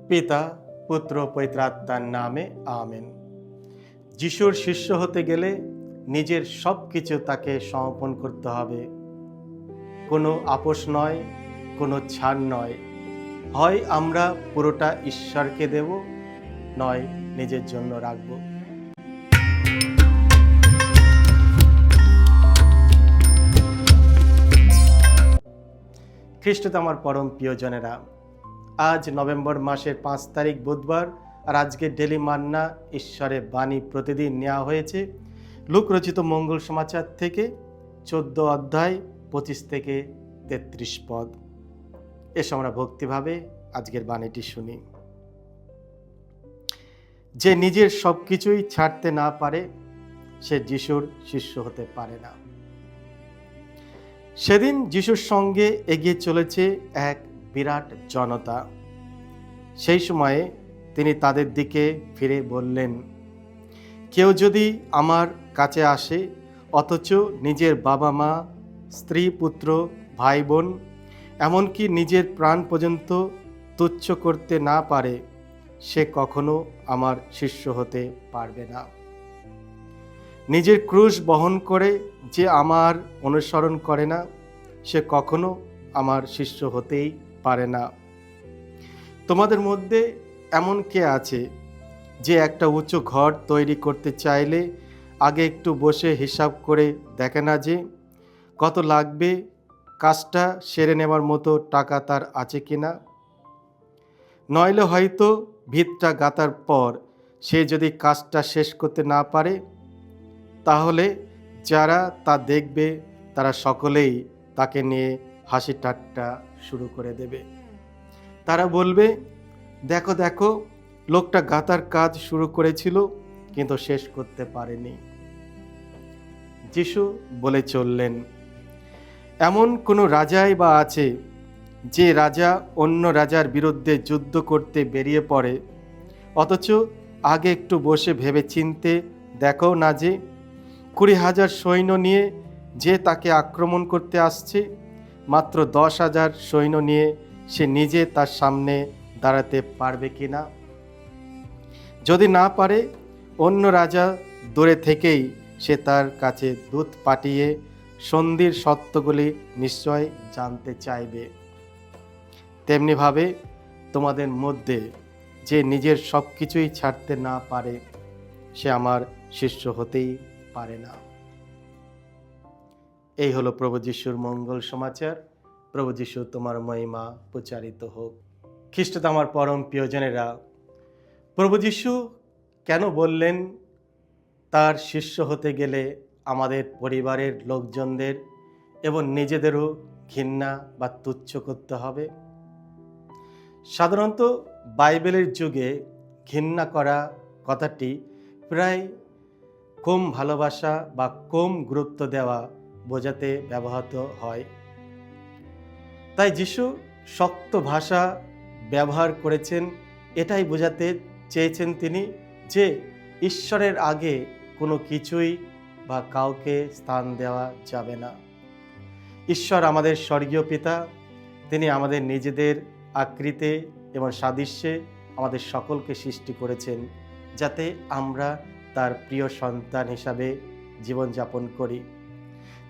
পিতা, পুত্র, পবিত্র আত্মার নামে আমেন। যিশুর শিষ্য হতে গেলে নিজের সব কিছু তাকে সমর্পণ করতে হবে। কোনো আপোষ নয়, কোনো ছাড় নয়। হয় আমরা পুরোটা ঈশ্বরকে দেব, নয় নিজের জন্য রাখব। খ্রিস্টতে আমার পরম প্রিয়জনেরা, আজ নভেম্বর মাসের 5 তারিখ বুধবার, আর আজকে ডেলি মান্না ঈশ্বরের বাণী প্রতিদিন নেওয়া হয়েছে লূক রচিত মঙ্গল সমাচার থেকে 14 অধ্যায় 25 থেকে 33 পদ। এসো আমরা ভক্তিভাবে আজকের বাণীটি শুনি। যে নিজের সব কিছুই ছাড়তে না পারে সে যিশুর শিষ্য হতে পারে না। সেদিন যিশুর সঙ্গে এগিয়ে চলেছে এক বিরাট জনতা। সেই সময়ে তিনি তাদের দিকে ফিরে বললেন, কেউ যদি আমার কাছে আসে অথচ নিজের বাবা মা, স্ত্রী, পুত্র, ভাই বোন, এমনকি নিজের প্রাণ পর্যন্ত তুচ্ছ করতে না পারে, সে কখনো আমার শিষ্য হতে পারবে না। নিজের ক্রুশ বহন করে যে আমার অনুসরণ করে না, সে কখনো আমার শিষ্য হতেই পারে না। তোমাদের মধ্যে এমন কে আছে যে একটা উঁচু ঘর তৈরি করতে চাইলে আগে একটু বসে হিসাব করে দেখে না যে কত লাগবে, কাজটা সেরে নেওয়ার মতো টাকা তার আছে কিনা? নইলে হয়তো ভিতটা গাঁথার পর সে যদি কাজটা শেষ করতে না পারে, তাহলে যারা তা দেখবে তারা সকলেই তাকে নিয়ে হাসি ঠাট্টা শুরু করে দেবে। তারা বলবে, দেখো দেখো, লোকটা গাঁথার কাজ শুরু করেছিল কিন্তু শেষ করতে পারেনি। যিশু বলে চললেন, এমন কোনো রাজাই বা আছে যে রাজা অন্য রাজার বিরুদ্ধে যুদ্ধ করতে বেরিয়ে পড়ে, অথচ আগে একটু বসে ভেবে চিনতে দেখো না যে 20,000 সৈন্য নিয়ে যে তাকে আক্রমণ করতে আসছে, মাত্র 10,000 সৈন্য নিয়ে সে নিজে তার সামনে দাঁড়াতে পারবে কিনা? যদি না পারে, অন্য রাজা দূরে থেকেই সে তার কাছে দূত পাঠিয়ে সন্ধির সত্যগুলি নিশ্চয় জানতে চাইবে। তেমনিভাবে তোমাদের মধ্যে যে নিজের সব কিছুই ছাড়তে না পারে, সে আমার শিষ্য হতেই পারে না। এই হলো প্রভু যিশুর মঙ্গল সমাচার। প্রভু যিশু তোমার মহিমা প্রচারিত হোক। খ্রিস্টতে আমার পরম প্রিয়জনেরা, প্রভু যিশু কেন বললেন তার শিষ্য হতে গেলে আমাদের পরিবারের লোকজনদের এবং নিজেদেরও ঘৃণা বা তুচ্ছ করতে হবে? সাধারণত বাইবেলের যুগে ঘৃণা করা কথাটি প্রায় কম ভালোবাসা বা কম গুরুত্ব দেওয়া বোঝাতে ব্যবহৃত হয়। তাই যিশু শক্ত ভাষা ব্যবহার করেছেন, এটাই বোঝাতে চেয়েছেন তিনি যে ঈশ্বরের আগে কোনো কিছুই বা কাউকে স্থান দেওয়া যাবে না। ঈশ্বর আমাদের স্বর্গীয় পিতা, তিনি আমাদের নিজেদের আকৃতি এবং সাদৃশ্যে আমাদের সকলকে সৃষ্টি করেছেন, যাতে আমরা তার প্রিয় সন্তান হিসাবে জীবনযাপন করি।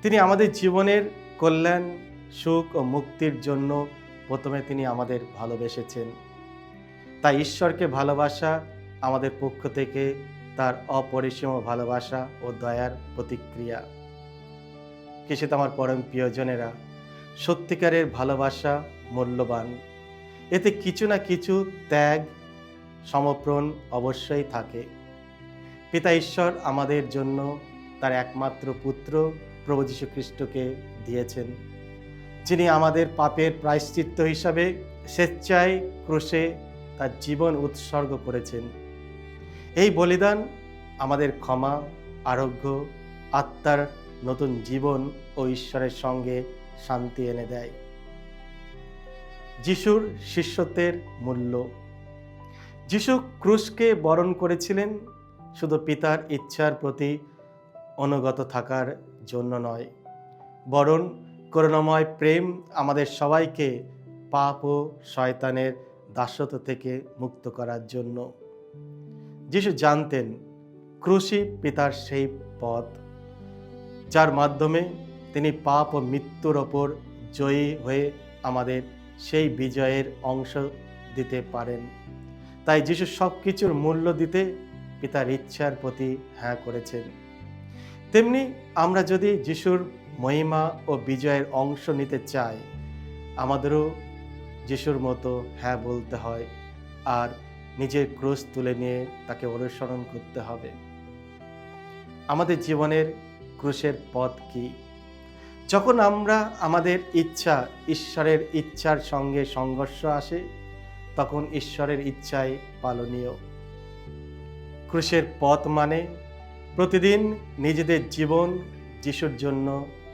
তিনি আমাদের জীবনের কল্যাণ, সুখ ও মুক্তির জন্য প্রথমে তিনি আমাদের ভালোবেসেছেন। তাই ঈশ্বরকে ভালোবাসা আমাদের পক্ষ থেকে তার অপরিসীম ভালোবাসা ও দয়ার প্রতিক্রিয়া। খ্রিস্টে আমার পরম প্রিয়জনেরা, সত্যিকারের ভালোবাসা মূল্যবান। এতে কিছু না কিছু ত্যাগ, সমর্পণ অবশ্যই থাকে। পিতা ঈশ্বর আমাদের জন্য তার একমাত্র পুত্র প্রভু যীশু খ্রিস্টকে দিয়েছেন, যিনি আমাদের পাপের প্রায়শ্চিত্ত হিসাবে স্বেচ্ছায় ক্রুশে তার জীবন উৎসর্গ করেছেন। এই বলিদান আমাদের ক্ষমা, আরোগ্য, আত্মার নতুন জীবন ও ঈশ্বরের সঙ্গে শান্তি এনে দেয়। যিশুর শিষ্যত্বের মূল্য। যিশু ক্রুশকে বরণ করেছিলেন শুধু পিতার ইচ্ছার প্রতি অনুগত থাকার জন্য নয়, বরং করুণাময় প্রেম আমাদের সবাইকে পাপ ও শয়তানের দাসত্ব থেকে মুক্ত করার জন্য। যিশু জানতেন ক্রুশই পিতার সেই পথ, যার মাধ্যমে তিনি পাপ ও মৃত্যুর ওপর জয়ী হয়ে আমাদের সেই বিজয়ের অংশ দিতে পারেন। তাই যিশু সব কিছুর মূল্য দিতে পিতার ইচ্ছার প্রতি হ্যাঁ করেছেন। তেমনি আমরা যদি যিশুর মহিমা ও বিজয়ের অংশ নিতে চাই, আমাদেরও যিশুর মতো হ্যাঁ বলতে হয় আর নিজের ক্রুশ তুলে নিয়ে তাকে অনুসরণ করতে হবে। আমাদের জীবনের ক্রুশের পথ কি? যখন আমরা আমাদের ইচ্ছা ঈশ্বরের ইচ্ছার সঙ্গে সংঘর্ষ আসে, তখন ঈশ্বরের ইচ্ছাই পালনীয়। ক্রুশের পথ মানে প্রতিদিন নিজেদের জীবন যিশুর জন্য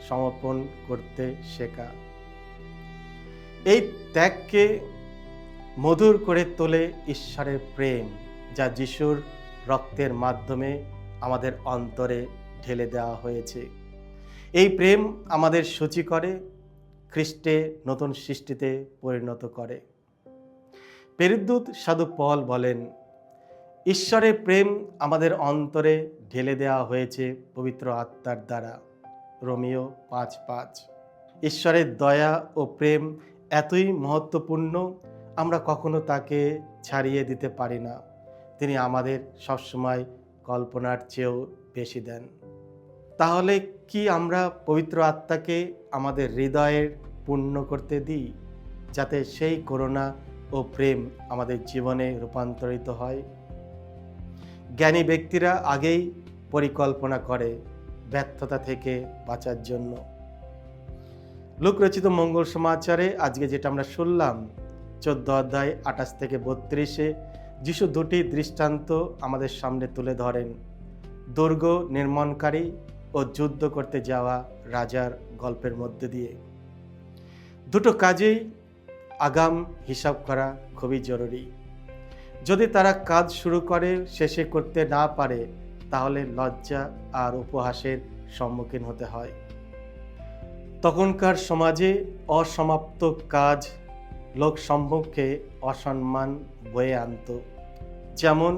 সমর্পণ করতে শেখা। এই ত্যাগকে মধুর করে তোলে ঈশ্বরের প্রেম, যা যিশুর রক্তের মাধ্যমে আমাদের অন্তরে ঢেলে দেওয়া হয়েছে। এই প্রেম আমাদের সূচি করে, খ্রিস্টে নতুন সৃষ্টিতে পরিণত করে। প্রেরিতদূত সাধু পল বলেন, ঈশ্বরের প্রেম আমাদের অন্তরে ঢেলে দেওয়া হয়েছে পবিত্র আত্মার দ্বারা। রোমিও 5:5। ঈশ্বরের দয়া ও প্রেম এতই মহত্বপূর্ণ, আমরা কখনো তাকে ছাড়িয়ে দিতে পারি না। তিনি আমাদের সবসময় কল্পনার চেয়েও বেশি দেন। তাহলে কি আমরা পবিত্র আত্মাকে আমাদের হৃদয়ের পূর্ণ করতে দিই, যাতে সেই করুণা ও প্রেম আমাদের জীবনে রূপান্তরিত হয়? জ্ঞানী ব্যক্তিরা আগেই পরিকল্পনা করে ব্যর্থতা থেকে বাঁচার জন্য। লূক রচিত মঙ্গল সমাচারে আজকে যেটা আমরা শুনলাম, 14 অধ্যায় 28 থেকে 32-এ যিশু দুটি দৃষ্টান্ত আমাদের সামনে তুলে ধরেন। দুর্গ নির্মাণকারী ও যুদ্ধ করতে যাওয়া রাজার গল্পের মধ্যে দিয়ে। দুটো কাজেই আগাম হিসাব করা খুবই জরুরি। যদি তারা কাজ শুরু করে শেষে করতে না পারে, তাহলে লজ্জা আর উপহাসের সম্মুখীন হতে হয়। তখনকার সমাজে অসমাপ্ত কাজ লোক সম্মুখে অসম্মান বয়ে আনত। যেমন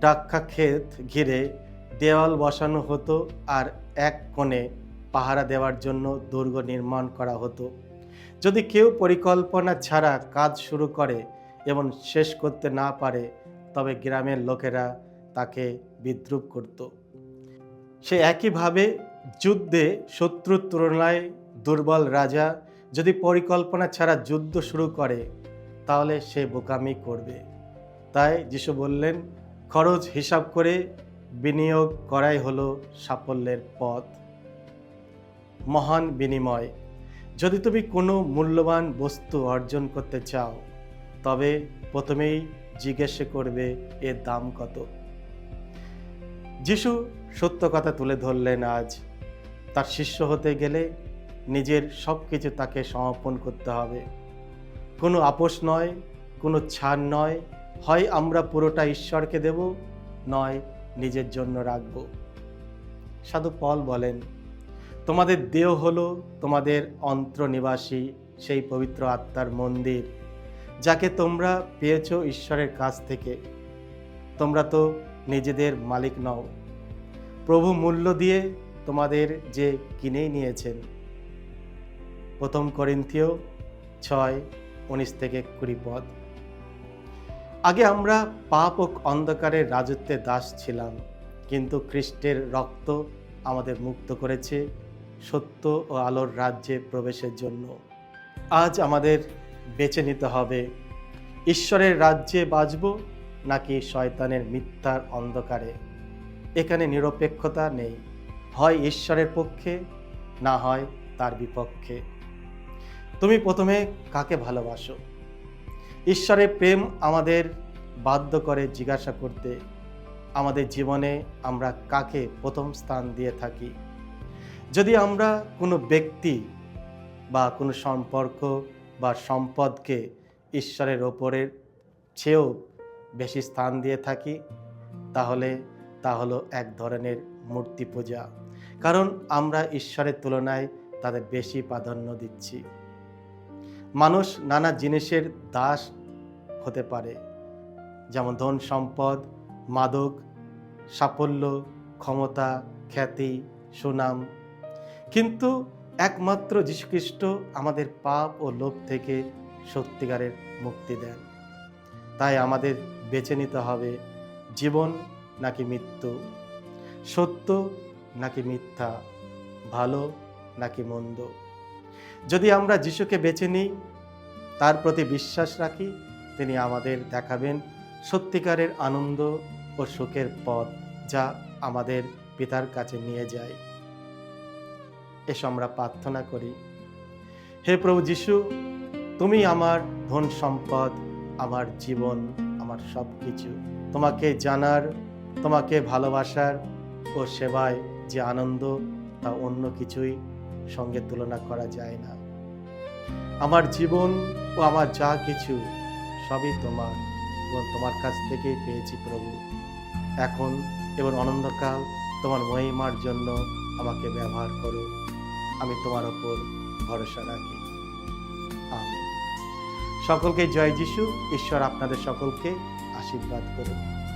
ডাক্কা ক্ষেত ঘিরে দেওয়াল বসানো হতো আর এক কোণে পাহারা দেওয়ার জন্য দুর্গ নির্মাণ করা হতো। যদি কেউ পরিকল্পনা ছাড়া কাজ শুরু করে এবং শেষ করতে না পারে, তবে গ্রামের লোকেরা তাকে বিদ্রূপ করত। সে একইভাবে যুদ্ধে শত্রুর তুলনায় দুর্বল রাজা যদি পরিকল্পনা ছাড়া যুদ্ধ শুরু করে, তাহলে সে বোকামি করবে। তাই যিশু বললেন, খরচ হিসাব করে বিনিয়োগ করাই হলো সাফল্যের পথ। মহান বিনিময়। যদি তুমি কোনো মূল্যবান বস্তু অর্জন করতে চাও, তবে প্রথমেই জিজ্ঞেস করবে এর দাম কত। যিশু সত্য কথা তুলে ধরলেন আজ। তার শিষ্য হতে গেলে নিজের সব কিছু তাকে সমর্পণ করতে হবে। কোনো আপোষ নয়, কোনো ছাড় নয়। হয় আমরা পুরোটা ঈশ্বরকে দেব, নয় নিজের জন্য রাখব। সাধু পল বলেন, তোমাদের দেহ হলো তোমাদের অন্তর্নিবাসী সেই পবিত্র আত্মার মন্দির, যাকে তোমরা পেয়েছো ঈশ্বরের কাছ থেকে। তোমরা তো নিজেদের মালিক নও, প্রভু মূল্য দিয়ে তোমাদের যে কিনেই নিয়েছেন। 1 করিন্থীয় 6:19-20। আগে আমরা পাপ ও অন্ধকারের রাজত্বের দাস ছিলাম, কিন্তু খ্রিস্টের রক্ত আমাদের মুক্ত করেছে সত্য ও আলোর রাজ্যে প্রবেশের জন্য। আজ আমাদের বেছে নিতে হবে, ঈশ্বরের রাজ্যে বাঁচব নাকি শয়তানের মিথ্যার অন্ধকারে। এখানে নিরপেক্ষতা নেই, হয় ঈশ্বরের পক্ষে, না হয় তার বিপক্ষে। তুমি প্রথমে কাকে ভালোবাসো? ঈশ্বরের প্রেম আমাদের বাধ্য করে জিজ্ঞাসা করতে, আমাদের জীবনে আমরা কাকে প্রথম স্থান দিয়ে থাকি। যদি আমরা কোনো ব্যক্তি বা কোনো সম্পর্ক বা সম্পদকে ঈশ্বরের ওপরের চেয়েও বেশি স্থান দিয়ে থাকি, তাহলে তা হলো এক ধরনের মূর্তি পূজা। কারণ আমরা ঈশ্বরের তুলনায় তাদের বেশি প্রাধান্য দিচ্ছি। মানুষ নানা জিনিসের দাস হতে পারে, যেমন ধন সম্পদ, মাদক, সাফল্য, ক্ষমতা, খ্যাতি, সুনাম। কিন্তু একমাত্র যীশুখ্রিস্ট আমাদের পাপ ও লোভ থেকে সত্যিকারের মুক্তি দেন। তাই আমাদের বেছে নিতে হবে জীবন নাকি মৃত্যু, সত্য নাকি মিথ্যা, ভালো নাকি মন্দ। যদি আমরা যিশুকে বেছে নিই, তার প্রতি বিশ্বাস রাখি, তিনি আমাদের দেখাবেন সত্যিকারের আনন্দ ও সুখের পথ, যা আমাদের পিতার কাছে নিয়ে যায়। এসো আমরা প্রার্থনা করি। হে প্রভু যিশু, তুমি আমার ধন সম্পদ, আমার জীবন, আমার সব কিছু। তোমাকে জানার, তোমাকে ভালোবাসার ও সেবায় যে আনন্দ, তা অন্য কিছুই সঙ্গে তুলনা করা যায় না। আমার জীবন ও আমার যা কিছু সবই তোমার এবং তোমার কাছ থেকেই পেয়েছি প্রভু। এখন এবং অনন্তকাল তোমার মহিমার জন্য আমাকে ব্যবহার করো। আমি তোমার ওপর ভরসা রাখি। আমেন। সকলকে জয় যিশু। ঈশ্বর আপনাদের সকলকে আশীর্বাদ করুন।